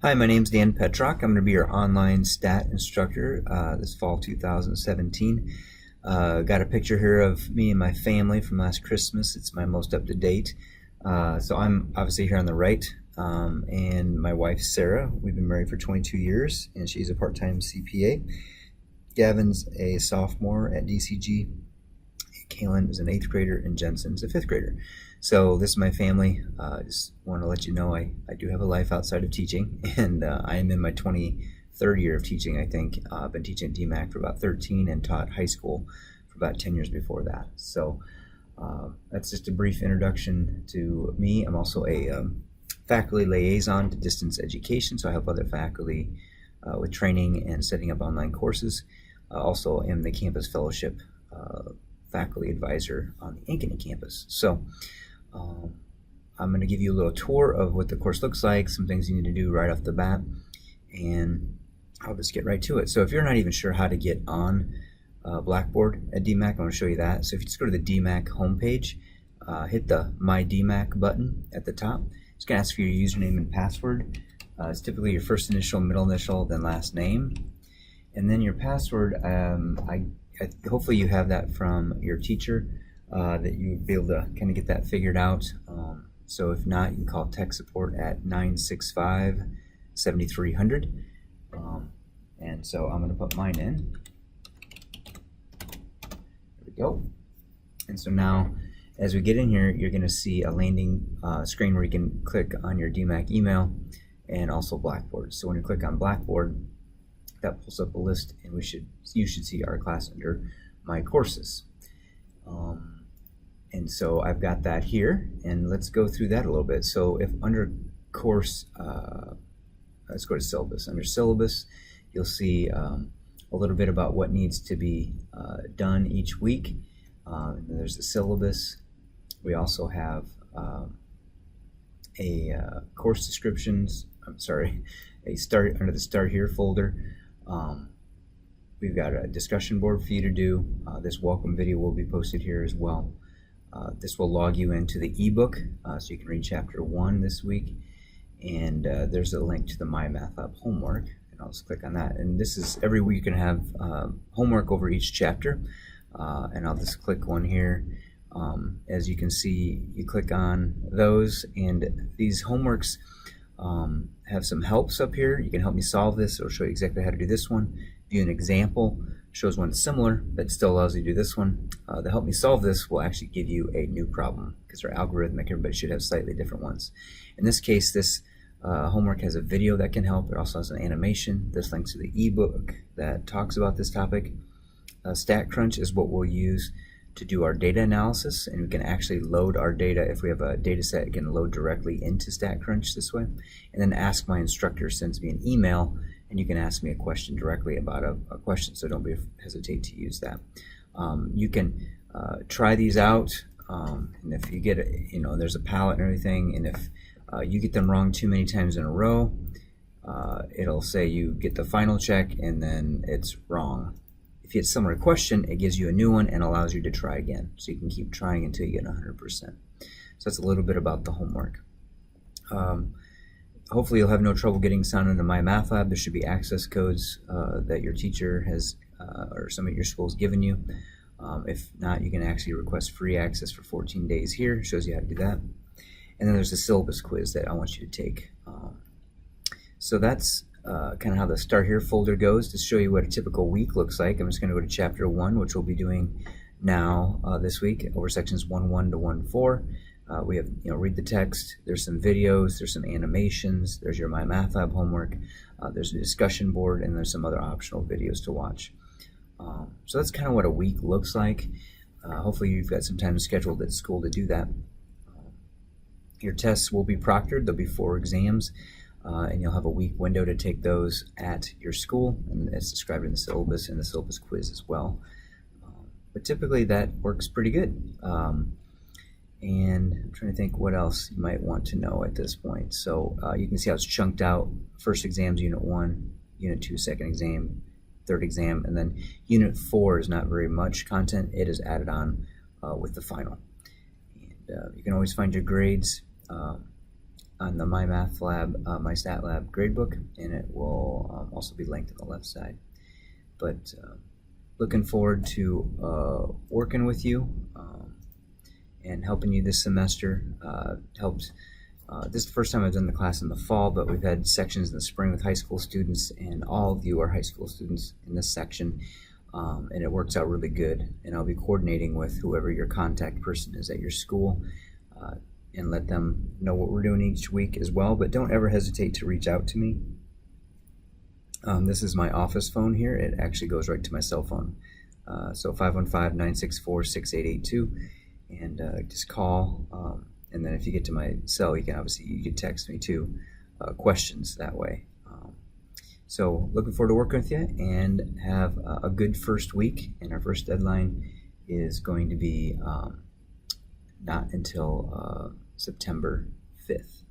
Hi, my name's Dan Petrock. I'm going to be your online stat instructor this fall 2017. Got a picture here of me and my family from last Christmas. It's my most up to date. So I'm obviously here on the right, and my wife Sarah. We've been married for 22 years, and she's a part-time CPA. Gavin's a sophomore at DCG. Kalen is an 8th grader, and Jensen's a 5th grader. So this is my family. Just want to let you know I do have a life outside of teaching, and I am in my 23rd year of teaching, I think. I've been teaching at DMAC for about 13 and taught high school for about 10 years before that. So that's just a brief introduction to me. I'm also a faculty liaison to distance education, so I help other faculty with training and setting up online courses. Also am the campus fellowship faculty advisor on the Ankeny campus. So I'm going to give you a little tour of what the course looks like, some things you need to do right off the bat, and I'll just get right to it. So if you're not even sure how to get on Blackboard at DMAC, I want to show you that. So if you just go to the DMAC homepage, hit the My DMAC button at the top. It's going to ask for your username and password. It's typically your first initial, middle initial, then last name. And then your password, hopefully you have that from your teacher, that you would be able to kind of get that figured out. So if not, you can call tech support at 965-7300. And so I'm going to put mine in. There we go. And so now, as we get in here, you're going to see a landing screen where you can click on your DMAC email and also Blackboard. So when you click on Blackboard, that pulls up a list, and you should see our class under My Courses. And so I've got that here, and let's go through that a little bit. So if under course, let's go to syllabus. Under syllabus, you'll see a little bit about what needs to be done each week. And then there's the syllabus. We also have a course descriptions. Under the Start Here folder. We've got a discussion board for you to do. This welcome video will be posted here as well. This will log you into the ebook, so you can read chapter 1 this week. And there's a link to the My Math Lab homework, and I'll just click on that. And this is every week you can have homework over each chapter, and I'll just click one here. As you can see, you click on those, and these homeworks have some helps up here. You can help me solve this. It'll show you exactly how to do this one. View an example, shows one similar that still allows you to do this one. The help me solve this will actually give you a new problem because they're algorithmic. Everybody should have slightly different ones. In this case, this homework has a video that can help. It also has an animation. This links to the ebook that talks about this topic. StatCrunch is what we'll use to do our data analysis, and we can actually load our data. If we have a data set, it can load directly into StatCrunch this way. And then Ask My Instructor sends me an email, and you can ask me a question directly about a question, so don't hesitate to use that. You can try these out, and if you get there's a palette and everything, and if you get them wrong too many times in a row, it'll say you get the final check and then it's wrong. If you get a similar question, it gives you a new one and allows you to try again. So you can keep trying until you get 100%. So that's a little bit about the homework. Hopefully you'll have no trouble getting signed into My Math Lab. There should be access codes that your teacher has or some of your schools given you. If not, you can actually request free access for 14 days here. It shows you how to do that. And then there's a syllabus quiz that I want you to take. So that's kind of how the Start Here folder goes. To show you what a typical week looks like, I'm just going to go to chapter 1, which we'll be doing now this week, over sections 1.1 to 1.4. We have, read the text. There's some videos. There's some animations. There's your My Math Lab homework. There's a discussion board, and there's some other optional videos to watch. So that's kind of what a week looks like. Hopefully you've got some time scheduled at school to do that. Your tests will be proctored. There'll be 4 exams. And you'll have a week window to take those at your school, and it's described in the syllabus and the syllabus quiz as well. But typically that works pretty good. And I'm trying to think what else you might want to know at this point. So you can see how it's chunked out. First exam's Unit 1, Unit 2, second exam, third exam, and then Unit 4 is not very much content. It is added on with the final. And you can always find your grades on the My Math Lab, My Stat Lab gradebook, and it will also be linked on the left side. But looking forward to working with you and helping you this semester. Helped. This is the first time I've done the class in the fall, but we've had sections in the spring with high school students, and all of you are high school students in this section, and it works out really good. And I'll be coordinating with whoever your contact person is at your school, and let them know what we're doing each week as well. But don't ever hesitate to reach out to me. This is my office phone here. It actually goes right to my cell phone. So 515-964-6882, and just call. And then if you get to my cell, you can text me too, questions that way. So looking forward to working with you, and have a good first week. And our first deadline is going to be not until September 5th.